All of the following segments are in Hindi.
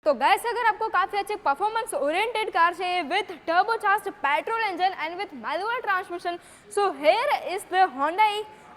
तो गाइस अगर आपको काफ़ी अच्छे परफॉर्मेंस ओरिएंटेड कार चाहिए with turbocharged petrol engine and with manual transmission, so here is the Hyundai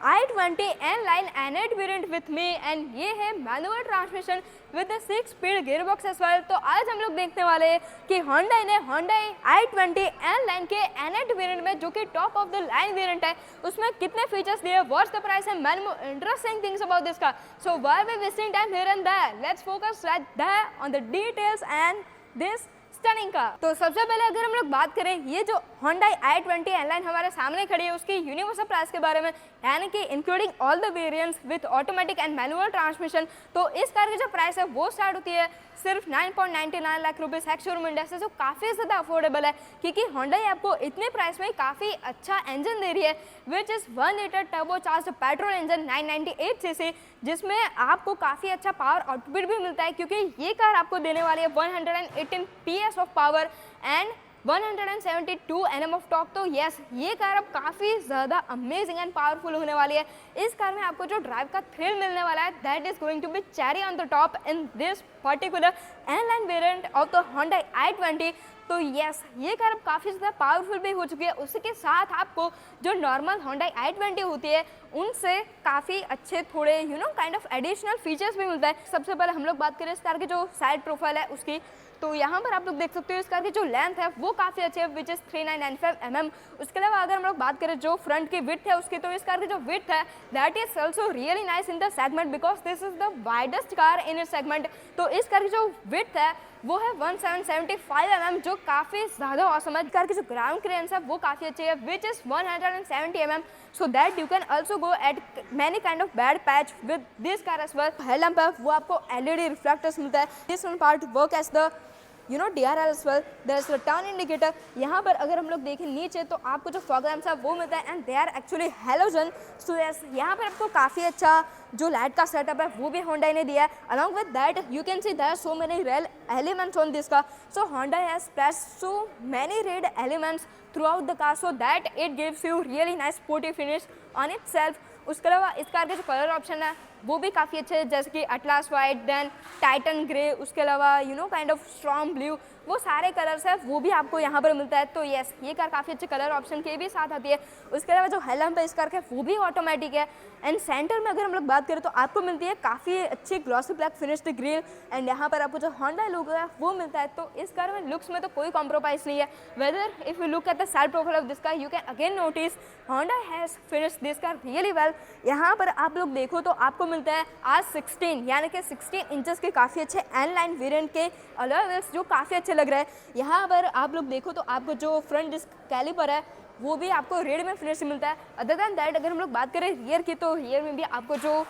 i20 N-Line N8 variant with me and ये है manual transmission with 6 speed gearbox as well. तो आज हम लोग देखने वाले हैं कि Hyundai ने Hyundai i20 N-Line के N8 वेरिएंट में, जो कि top of the line variant है, उसमें कितने फीचर्स दिए, what's the price and many more interesting things about this car. So why we wasting time here and there, let's focus right there on the details and this stunning car. तो सबसे पहले अगर हम लोग बात करें ये जो Hyundai i20 N-Line हमारे सामने खड़ी है उसकी यूनिवर्सल प्राइस के बारे में, यानी कि including all the variants with automatic and manual transmission, तो इस कार की जो प्राइस है वो स्टार्ट होती है सिर्फ 9.99 लाख रुपीज़ है शोरूम इंडिया से, जो काफ़ी ज़्यादा अफोर्डेबल है क्योंकि Hyundai आपको इतने प्राइस में काफ़ी अच्छा इंजन दे रही है which is 1 litre turbocharged petrol engine 998 CC, जिसमें आपको काफ़ी अच्छा पावर आउटपुट भी मिलता है क्योंकि ये कार आपको देने वाली है 118 PS of power and 172 Nm of torque. तो यस, ये कार अब काफ़ी ज़्यादा अमेजिंग एंड पावरफुल होने वाली है। इस कार में आपको जो ड्राइव का थ्रिल मिलने वाला है that is going to be cherry on the top in this particular N-Line variant of the Hyundai i20। तो यस, ये कार अब काफ़ी ज़्यादा पावरफुल भी हो चुकी है। उसी के साथ आपको जो नॉर्मल Hyundai i20 होती है उनसे काफ़ी अच्छे थोड़े काइंड ऑफ एडिशनल फीचर्स भी मिलता है। सबसे पहले हम लोग बात करें इस कार की जो साइड प्रोफाइल है उसकी, तो यहाँ पर आप लोग देख सकते हो इस कार की जो लेंथ है वो काफ़ी अच्छी है विच इज़ 3995 mm। उसके अलावा अगर हम लोग बात करें जो फ्रंट की विड्थ है उसकी, तो इस कार की जो विड्थ है that is also really nice in the segment because this is the widest car in इस सेगमेंट। तो इस कार की जो विड्थ है वो है 1775 mm, जो काफ़ी ज़्यादा ऑसम है। कार की जो ग्राउंड क्लियरेंस है वो काफ़ी अच्छी है which is 170 mm, so that you can also go at many kind of bad patch with this car as well. Headlamp है वो आपको LED रिफ्लेक्टर्स मिलता है। This one part work as the DRL as well, there is a turn indicator। यहाँ पर अगर हम लोग देखें नीचे तो आपको जो फॉग लैम्प्स है वो मिलता है and they are actually halogen. So yes, यहाँ पर आपको काफ़ी अच्छा जो लाइट का सेटअप है वो भी Hyundai ने दिया है। Along with that you can see there so many red elements on this car, so Hyundai has placed so many red elements throughout the car so that it gives you really nice sporty finish on itself. उसके अलावा इस कार के जो कलर ऑप्शन है वो भी काफ़ी अच्छे हैं, जैसे कि Atlas white, then Titan grey, उसके अलावा काइंड ऑफ स्ट्रॉन्ग ब्लू, वो सारे कलर्स है वो भी आपको यहाँ पर मिलता है। तो यस, ये कार काफ़ी अच्छे कलर ऑप्शन के भी साथ आती है। उसके अलावा जो हेडलैम्प है इस कार का वो भी ऑटोमेटिक है एंड सेंटर में अगर हम लोग बात करें तो आपको मिलती है काफ़ी अच्छी glossy black finished grill and यहाँ पर आपको जो Hyundai लुक है वो मिलता है। तो इस कार में लुक्स में तो कोई कॉम्प्रोमाइज़ नहीं है। Whether if you look at the side profile of this car you can again notice Hyundai has finished this car really well. यहाँ पर आप लोग देखो तो आपको मिलता है आज 16 यानी कि 16 इंचेस के काफ़ी अच्छे N-Line वेरिएंट के अलॉय व्हील्स जो काफ़ी अच्छे लग रहे हैं। यहाँ पर आप लोग देखो तो आपको जो फ्रंट डिस्क कैलिपर है वो भी आपको रेड में फिनिश मिलता है। अदर दैन दैट अगर हम लोग बात करें रियर की, तो रियर में भी आपको जो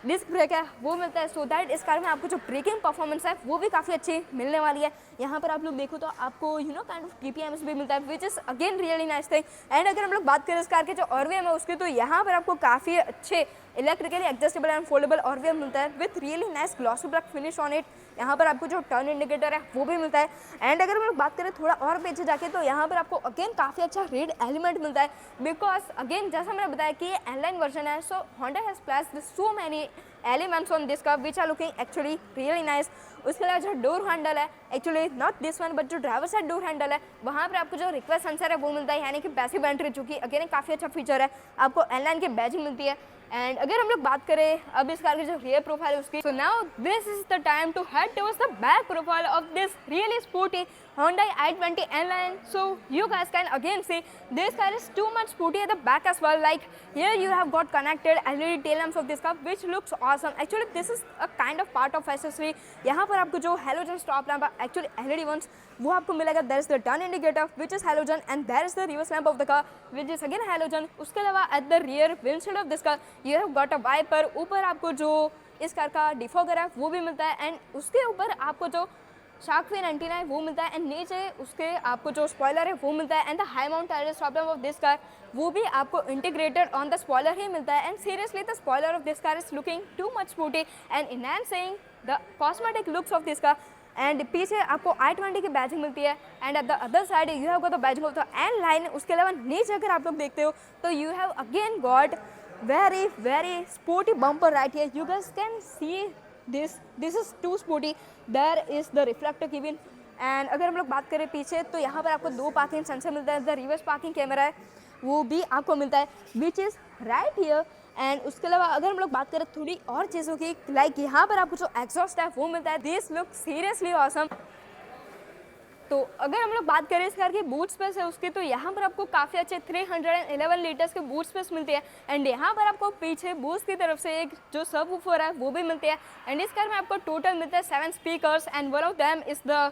डिस्क ब्रेक है वो मिलता है, सो दैट इस कार में आपको जो ब्रेकिंग परफॉर्मेंस है वो भी काफ़ी अच्छी मिलने वाली है। यहाँ पर आप लोग देखो तो आपको काइंड ऑफ TPMs भी मिलता है which is again really nice thing. And अगर हम लोग बात करें इस कार के जो RVM है उसके, तो यहाँ पर आपको काफ़ी अच्छे electrically adjustable and foldable RVM मिलता है with really nice glossy black finish on it. यहाँ पर आपको जो टर्न इंडिकेटर है वो भी मिलता है। एंड अगर हम लोग बात करें थोड़ा और पीछे जाके, तो यहाँ पर आपको अगेन काफ़ी अच्छा रेड एलिमेंट मिलता है बिकॉज अगेन जैसा मैंने बताया कि ये N-Line वर्जन है, so Hyundai has placed so many elements on this car which are looking actually really nice. उसके अलावा जो डोर हैंडल है, actually not this one but जो ड्राइवर साइड डोर हैंडल है वहाँ पर आपको जो रिक्वेस्ट सेंसर है वो मिलता है, यानी कि पैसिव एंट्री, जो कि अगेन काफ़ी अच्छा फीचर है। आपको N-Line की बैजिंग मिलती है। एंड अगर हम लोग बात करें अब इस कार की जो रियर प्रोफाइल है उसकी, so now this is the time to head towards the back profile of this really sporty Hyundai i20 N-Line. So you guys can again see this car is too much sporty at the back as well. Like here you have got connected LED tail lamps of this car which looks awesome. Actually this is a kind of part of accessory. यहाँ पर आपको जो halogen stop lamp है actually LED ones वो आपको मिलेगा। there is the turn indicator which is halogen and there is the reverse lamp of the car which is again halogen. उसके अलावा at the rear windshield of this car you have got a wiper। ऊपर आपको जो इस कार का डिफॉगर है वो भी मिलता है एंड उसके ऊपर आपको जो शार्क फिन एंटीना है वो मिलता है एंड नीचे उसके आपको जो स्पॉइलर है वो मिलता है and the high mount tyre stop lamp of this car वो भी आपको इंटीग्रेटेड ऑन द स्पॉइलर ही मिलता है। And seriously the spoiler of this car is looking too much sporty and enhancing the cosmetic looks of this car. And पीछे आपको i20 की बैजिंग मिलती है and at the other side you have got the badging of the N-Line। उसके अलावा नीचे अगर आप लोग देखते हो तो you have again got very sporty bumper right here. You guys can see this is too sporty, there is the reflector cabin. And अगर हम लोग बात करें पीछे तो यहाँ पर आपको 2 पार्किंग सेंसर मिलता है, द रिवर्स पार्किंग कैमरा है वो भी आपको मिलता है which is right here. And उसके अलावा अगर हम लोग बात करें थोड़ी और चीज़ों की, लाइक यहाँ पर आपको जो एग्जॉस्ट है वो मिलता है, दिस लुक सीरियसली ऑसम। तो अगर हम लोग बात करें इस कार की बूट स्पेस है उसकी, तो यहाँ पर आपको काफ़ी अच्छे 311 लीटर्स के बूट स्पेस मिलती है। एंड यहाँ पर आपको पीछे बूस की तरफ से एक जो सब वूफर है वो भी मिलती है। एंड इस कार में आपको टोटल मिलता है 7 speakers and one of them is the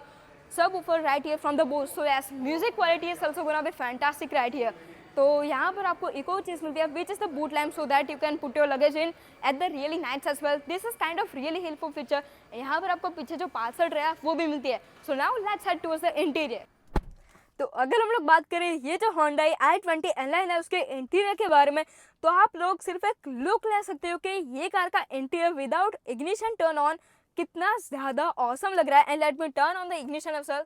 subwoofer right here from the Bose, so yes, music quality is also gonna be fantastic right here। तो यहाँ पर आपको एक और चीज़ मिलती है which is the boot lamp, so that you can put your luggage in at the really nights as well. This is kind of really helpful feature. यहाँ पर आपको पीछे जो पार्सल ट्रे है वो भी मिलती है। So now let's head towards the interior. तो अगर हम लोग बात करें ये जो Hyundai i20 N-Line है उसके इंटीरियर के बारे में, तो आप लोग सिर्फ एक लुक ले सकते हो कि ये कार का interior without ignition turn on कितना ज़्यादा ऑसम लग रहा है। And let me turn on the ignition as well.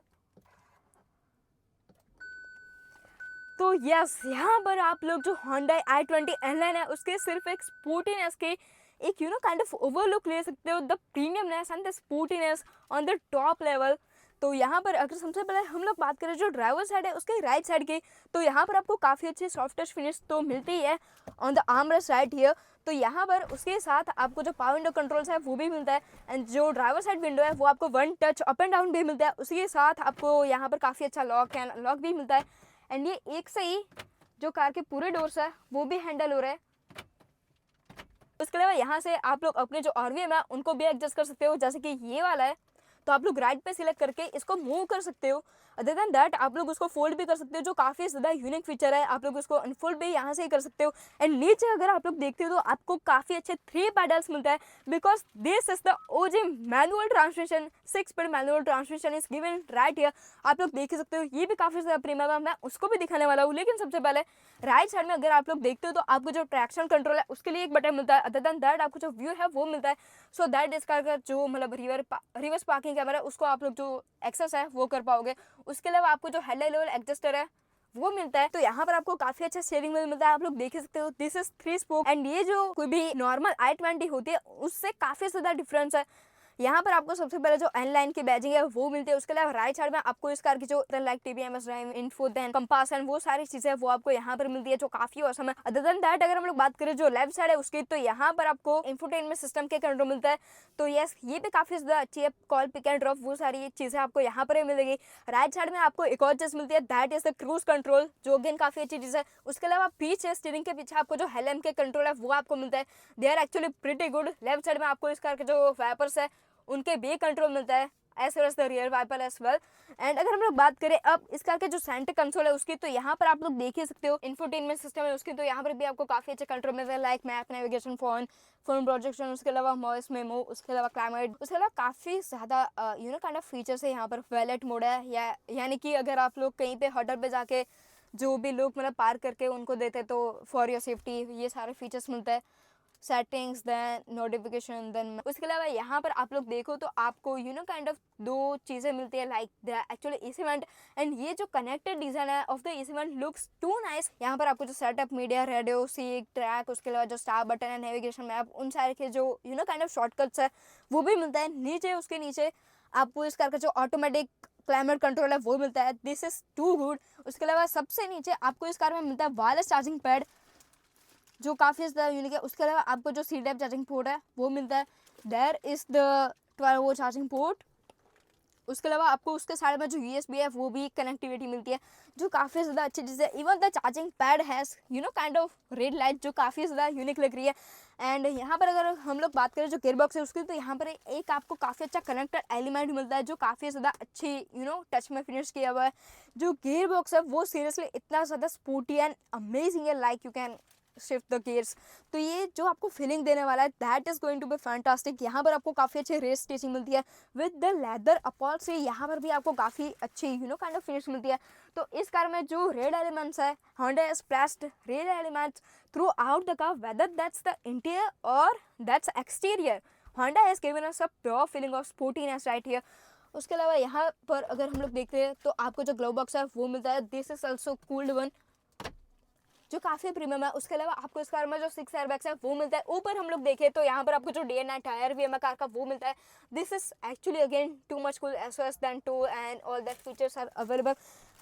तो यस, यहाँ पर आप लोग जो Hyundai i20 N-Line है उसके सिर्फ एक स्पोर्टीनेस के एक काइंड ऑफ ओवरलुक ले सकते हो, the premiumness and the sportiness on the top level. तो यहाँ पर अगर सबसे पहले हम लोग बात करें जो ड्राइवर साइड है उसके राइट साइड की, तो यहाँ पर आपको काफ़ी अच्छी सॉफ्ट टच फिनिश तो मिलती ही है on the armrest right here. तो यहाँ पर उसके साथ आपको जो पावर विंडो कंट्रोल्स है वो भी मिलता है। एंड जो ड्राइवर साइड विंडो है वो आपको 1 टच अप एंड डाउन भी मिलता है। उसके साथ आपको यहाँ पर काफ़ी अच्छा लॉक एंड अनलॉक भी मिलता है। एंड ये एक से ही जो कार के पूरे डोर्स है वो भी हैंडल हो रहे हैं। उसके अलावा यहाँ से आप लोग अपने जो RVM है उनको भी एडजस्ट कर सकते हो, जैसे कि ये वाला है तो आप लोग राइट पे सिलेक्ट करके इसको मूव कर सकते हो। अदर देन दैट आप लोग उसको फोल्ड भी कर सकते हो, जो काफ़ी ज़्यादा यूनिक फीचर है। आप लोग उसको अनफोल्ड भी यहाँ से ही कर सकते हो। एंड नीचे अगर आप लोग देखते हो तो आपको काफ़ी अच्छे 3 पैडल्स मिलता है, because this is the OG manual transmission. 6 speed manual transmission is given right here. आप लोग देख सकते हो ये भी काफ़ी ज़्यादा प्रीमियम है, मैं उसको भी दिखाने वाला हूँ। लेकिन सबसे पहले राइट साइड में अगर आप लोग देखते हो तो आपको जो ट्रैक्शन कंट्रोल है उसके लिए एक बटन मिलता है। अदर देन दैट आपको जो व्यू है वो मिलता है, सो दैट इस कार का जो मतलब रिवर्स पार्किंग कैमरा उसको आप लोग जो एक्सेस है वो कर पाओगे। उसके अलावा आपको जो हेड लेवल एडजस्टर है वो मिलता है। तो यहाँ पर आपको काफी अच्छा स्टीयरिंग व्हील मिलता है, आप लोग देख सकते हो दिस इज 3 स्पोक। एंड ये जो कोई भी नॉर्मल i20 होती है उससे काफी ज्यादा डिफरेंस है। यहाँ पर आपको सबसे पहले जो N-Line की बैजिंग है वो मिलती है। उसके अलावा राइट साइड में आपको इस कार की जो like TBMS drive info then compass and वो सारी चीजें वो आपको यहाँ पर मिलती है, जो काफी औसम है। अदर देन दैट अगर हम लोग बात करें जो लेफ्ट साइड है उसकी, तो यहाँ पर आपको इंफोटेनमेंट सिस्टम के कंट्रोल मिलता है। तो यस, ये भी काफी ज्यादा अच्छी है, कॉल पिक एंड ड्रॉप वो सारी चीजें आपको यहाँ पर ही मिलेगी। राइट साइड में आपको एक और चीज मिलती है, that is the cruise control, जो अगेन काफी अच्छी चीज है। उसके अलावा पीछे स्टीयरिंग के पीछे आपको जो हेलम के कंट्रोल है वो आपको मिलता है, they are actually pretty good. Left side में आपको इस कार के जो वाइपर्स है उनके भी कंट्रोल मिलता है, as well as the rear wiper as well. And अगर हम लोग बात करें अब इस कार के जो सेंटर कंसोल है उसकी, तो यहाँ पर आप लोग देख ही सकते हो इंफोटेनमेंट सिस्टम है उसकी, तो यहाँ पर भी आपको काफी अच्छे कंट्रोल मिलते हैं, like map navigation, phone projection, उसके अलावा वॉइस मेमो, उसके अलावा क्लाइमेट, उसके अलावा काफी ज्यादा काइंड ऑफ फीचर्स है। यहाँ पर वैलेट मोड है, यानी कि अगर आप लोग कहीं पे होटल पे जाके जो भी लोग मतलब पार्क करके उनको देते तो फॉर योर सेफ्टी ये सारे फीचर्स मिलते हैं। सेटिंग्स, देन नोटिफिकेशन, देन उसके अलावा यहाँ पर आप लोग देखो तो आपको काइंड ऑफ 2 चीज़ें मिलती है, like the actually AC vent and ये जो कनेक्टेड डिज़ाइन है of the AC vent looks too nice. यहाँ पर आपको जो setup, media, radio, seek, track, उसके अलावा जो स्टार बटन है, नेविगेशन मैप, उन सारे के जो काइंड ऑफ शॉर्टकट्स है वो भी मिलता है। नीचे उसके नीचे आपको इस कार का जो ऑटोमेटिक क्लाइमेट कंट्रोल है वो मिलता है, दिस इज टू गुड। उसके अलावा सबसे नीचे आपको इस कार में मिलता है वायरलेस चार्जिंग पैड, जो काफ़ी ज़्यादा यूनिक है। उसके अलावा आपको जो C टाइप चार्जिंग पोर्ट है वो मिलता है, there is the 12 volt charging port. उसके अलावा आपको उसके साइड में जो USB है वो भी कनेक्टिविटी मिलती है, जो काफ़ी ज़्यादा अच्छी चीज़ है। Even the charging pad has kind of red light, जो काफ़ी ज़्यादा यूनिक लग रही है। एंड यहाँ पर अगर हम लोग बात करें जो गियर बॉक्स है उसकी, तो यहाँ पर एक आपको काफ़ी अच्छा कनेक्टेड एलिमेंट मिलता है, जो काफ़ी ज़्यादा अच्छी टच में फिनिश किया हुआ है। जो गियर बॉक्स है वो सीरियसली इतना ज़्यादा स्पोर्टी एंड अमेजिंग है, like you can shift the gears. तो ये जो आपको फीलिंग देने वाला है that is going to be fantastic. यहाँ पर आपको काफ़ी अच्छी रेस स्टिचिंग मिलती है विद द लेदर अपॉल से, यहाँ पर भी आपको काफ़ी अच्छी काइंड ऑफ फिनिश मिलती है। तो इस कार में जो रेड एलिमेंट्स है, Honda has placed red elements throughout the car, whether that's the interior और that's exterior, Honda has given us a pure feeling of sportiness right here। उसके अलावा यहाँ पर अगर हम लोग देखते हैं तो आपको जो ग्लव बॉक्स है वो मिलता है, this is also cooled one. जो काफ़ी प्रीमियम है। उसके अलावा आपको इस कार में जो 6 एयरबैग्स है वो मिलता है। ऊपर हम लोग देखें तो यहाँ पर आपको जो डे एंड नाइट टायर भी है कार का वो मिलता है। This is actually again too much cool as then to and all that features are available.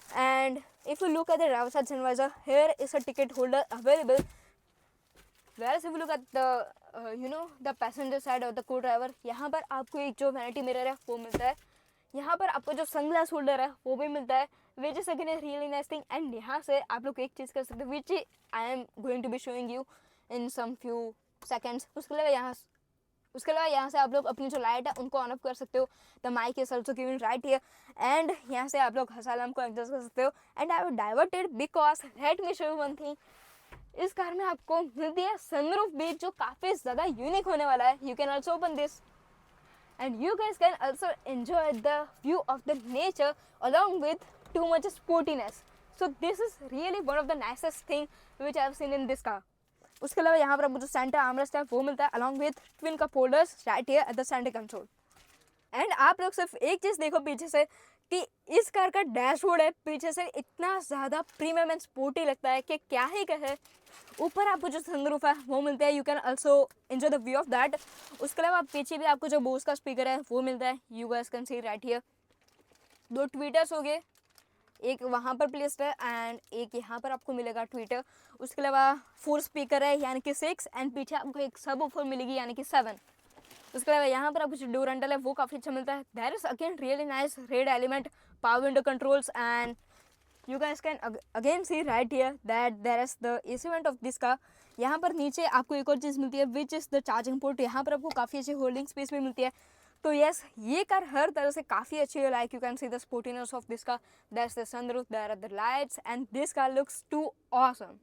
And if you look at the driver side sun visor, here is a ticket holder available. Whereas if you look at the the passenger side of the co-driver, यहाँ पर आपको एक जो वैनिटी मिरर है वो मिलता है। यहाँ पर आपको जो सनग्लास होल्डर है वो भी मिलता है, which is again really nice thing. And यहाँ से आप लोग एक चीज़ कर सकते हो which I am going to be showing you in some few seconds. उसके अलावा यहाँ से आप लोग अपनी जो लाइट है उनको ऑन ऑफ कर सकते हो। The mic is also given right here. And यहाँ से आप लोग हसालम को एडजस्ट कर सकते हो। And I diverted because let me show you one thing, इस कार में आपको मिलती है सनरूफ भी, जो काफ़ी ज़्यादा यूनिक होने वाला है। You can also open this and you guys can also enjoy the view of the nature along with too much sportiness. So this is really one of the nicest thing which I have seen in this car. उसके अलावा यहाँ पर आपको जो सेंटर आर्मरेस्ट है वो मिलता है along with twin cup holders right here at the center console. And आप लोग सिर्फ एक चीज़ देखो पीछे से कि इस कार का डैशबोर्ड है पीछे से इतना ज़्यादा प्रीमियम एंड स्पोर्टी लगता है कि क्या ही कहे। ऊपर आपको जो सनरूफ है वो मिलता है, you can also enjoy the view of that. उसके अलावा पीछे भी आपको जो बोस का स्पीकर है वो मिलता है, you guys can see right here. 2 tweeters हो गए, एक वहाँ पर प्लेस्ड है एंड एक यहाँ पर आपको मिलेगा ट्विटर। उसके अलावा 4 स्पीकर है यानी कि 6, एंड पीछे आपको एक सब ऑफर मिलेगी यानी कि 7। उसके अलावा यहाँ पर आपको जो डोर हैंडल है वो काफ़ी अच्छा मिलता है। There is again really nice red element power window controls. And you guys can again see right here that there is the AC vent of this car. यहाँ पर नीचे आपको एक और चीज़ मिलती है which is the charging port. यहाँ पर आपको काफ़ी अच्छी होल्डिंग स्पेस भी मिलती है। तो यस, ये कार हर तरह से काफ़ी अच्छी है। Like you can see the sportiness of this car, that's the sunroof, there are the lights and this car looks too awesome.